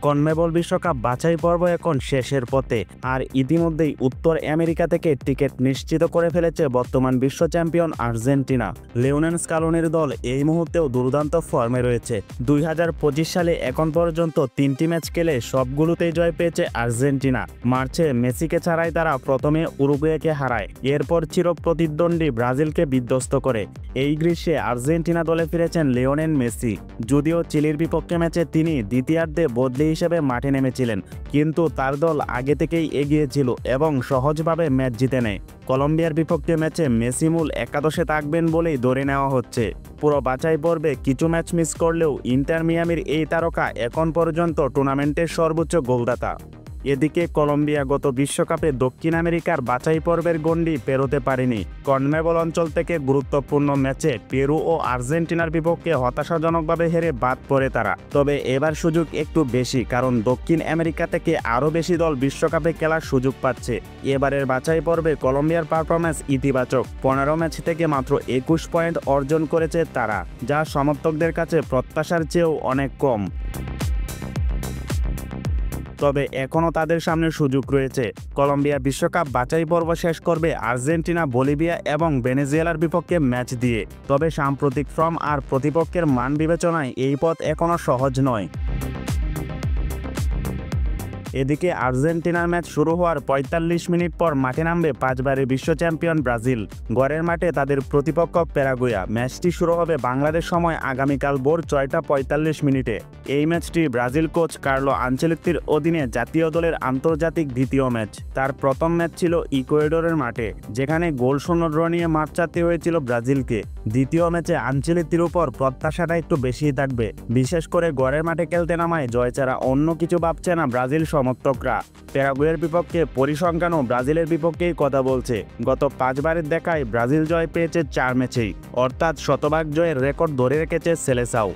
CONMEBOL বিশ্বকাপ বাছাই পর্ব এখন শেষের পথে, আর ইতিমধ্যেই উত্তর আমেরিকা থেকে টিকিট নিশ্চিত করে ফেলেছে বর্তমান বিশ্ব চ্যাম্পিয়ন আর্জেন্টিনা। লিওনেল স্কালোনির দল এই মুহূর্তেও দুর্দান্ত ফর্মে রয়েছে। 2025 সালে এখন পর্যন্ত 3টি ম্যাচ খেলে সবগুলোতেই জয় পেয়েছে আর্জেন্টিনা। মার্চে মেসিকে ছাড়াই তারা প্রথমে উরুগুয়েকে হারায়, এরপর চির প্রতিদ্বন্দ্বী ব্রাজিলকে বিধ্বস্ত করে। এই গ্রীষ্মে আর্জেন্টিনা দলে ফিরেছেন লিওনেল মেসি। যদিও চিলির বিপক্ষে ম্যাচে তিনি দ্বিতীয়ার্ধে বদলি হিসেবে মাঠে নেমেছিলেন, কিন্তু তার দল আগে থেকেই এগিয়ে ছিল এবং সহজভাবে ম্যাচ জিতে নেয়। কলম্বিয়ার বিপক্ষে ম্যাচে মেসি মূল একাদশে থাকবেন বলেই ধরে নেওয়া হচ্ছে। পুরো বাছাই পর্বে কিছু ম্যাচ মিস করলেও ইন্টার মিয়ামির এই তারকা এখন পর্যন্ত টুর্নামেন্টের সর্বোচ্চ গোলদাতা। এদিকে কলম্বিয়া গত বিশ্বকাপে দক্ষিণ আমেরিকার বাছাই পর্বের গণ্ডি পেরোতে পারেনি। কনমেবল অঞ্চল থেকে গুরুত্বপূর্ণ ম্যাচে পেরু ও আর্জেন্টিনার বিপক্ষে হতাশাজনকভাবে হেরে বাদ পড়ে তারা। তবে এবার সুযোগ একটু বেশি, কারণ দক্ষিণ আমেরিকা থেকে আরও বেশি দল বিশ্বকাপে খেলার সুযোগ পাচ্ছে। এবারের বাছাই পর্বে কলম্বিয়ার পারফরম্যান্স ইতিবাচক। 15 ম্যাচ থেকে মাত্র 21 পয়েন্ট অর্জন করেছে তারা, যা সমর্থকদের কাছে প্রত্যাশার চেয়েও অনেক কম। তবে এখনও তাদের সামনে সুযোগ রয়েছে। কলম্বিয়া বিশ্বকাপ বাছাই পর্ব শেষ করবে আর্জেন্টিনা, বলিভিয়া এবং ভেনেজুয়েলার বিপক্ষে ম্যাচ দিয়ে। তবে সাম্প্রতিক ফর্ম আর প্রতিপক্ষের মান বিবেচনায় এই পথ এখনও সহজ নয়। এদিকে আর্জেন্টিনার ম্যাচ শুরু হওয়ার 45 মিনিট পর মাঠে নামবে 5 বারের বিশ্ব চ্যাম্পিয়ন ব্রাজিল। ঘরের মাঠে তাদের প্রতিপক্ষ প্যারাগুয়া। ম্যাচটি শুরু হবে বাংলাদেশ সময় আগামীকাল ভোর 6টা 45 মিনিটে। এই ম্যাচটি ব্রাজিল কোচ কার্লো আনচেলত্তির অধীনে জাতীয় দলের আন্তর্জাতিক দ্বিতীয় ম্যাচ। তার প্রথম ম্যাচ ছিল ইকুয়েডরের মাঠে, যেখানে গোলশূন্য ড্র নিয়ে মাঠ ছাড়তে হয়েছিল ব্রাজিলকে। দ্বিতীয় ম্যাচে আনচেলত্তির উপর প্রত্যাশাটা একটু বেশিই থাকবে, বিশেষ করে ঘরের মাঠে খেলতে নামায় জয় ছাড়া অন্য কিছু ভাবছে না ব্রাজিল সমর্থকরা। প্যারাগুয়ের বিপক্ষে পরিসংখ্যানও ব্রাজিলের বিপক্ষেই কথা বলছে। গত 5 বারের দেখায় ব্রাজিল জয় পেয়েছে 4 ম্যাচেই, অর্থাৎ শতভাগ জয়ের রেকর্ড ধরে রেখেছে সেলেসাও।